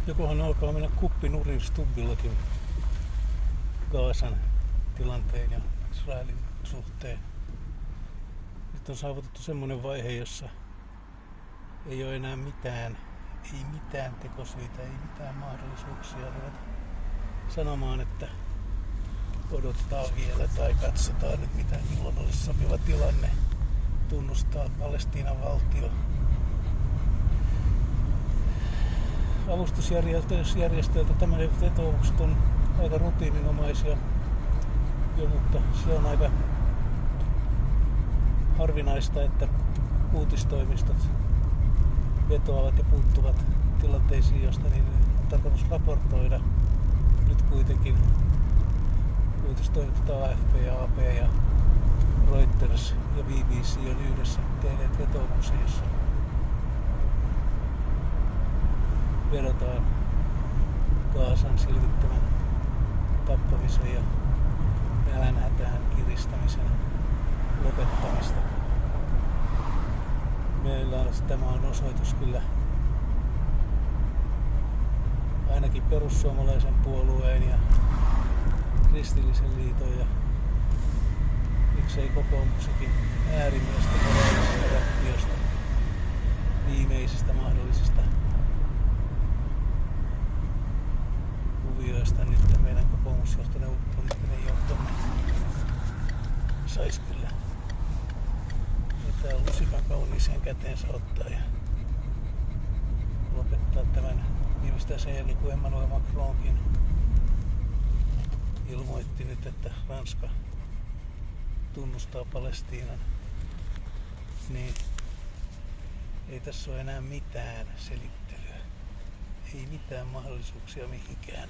Jokohan alkaa mennä kuppi nurin Stubbillakin Gazan tilanteen ja Israelin suhteen. Nyt on saavutettu semmoinen vaihe, jossa ei ole enää mitään tekosyitä, ei mitään mahdollisuuksia ruveta sanomaan, että odotetaan vielä tai katsotaan nyt milloin olisi sopiva tilanne tunnustaa Palestiinan valtio. Avustusjärjestöiltä tämmöiset vetoomukset on aika rutiininomaisia jo, mutta se on aika harvinaista, että uutistoimistot vetoavat ja puuttuvat tilanteisiin, josta niin on tarkoitus raportoida. Nyt kuitenkin uutistoimistot AFP ja AP ja Reuters ja BBC on yhdessä tehneet vetoomuksen, jossa vedotaan Gazan silvittävän tappamisen ja nälänhätään kiristämisen lopettamista. Tämä on osoitus kyllä ainakin perussuomalaisen puolueen ja kristillisen liiton ja miksei kokoomuksenkin äärimmäistä moraalisesta rappiosta viimeisistä mahdollisista kuvioista. Nyt meidän kokoomusjohtoinen poliittinen johtomme saisi kyllä vetää lusikan kauniiseen käteensä ottaa ja lopettaa tämän viimeistään sen jälkeen, kun Emmanuel Macronkin ilmoitti nyt, että Ranska tunnustaa Palestiinan, niin ei tässä ole enää mitään selittelyä. Ei mitään mahdollisuuksia mihinkään.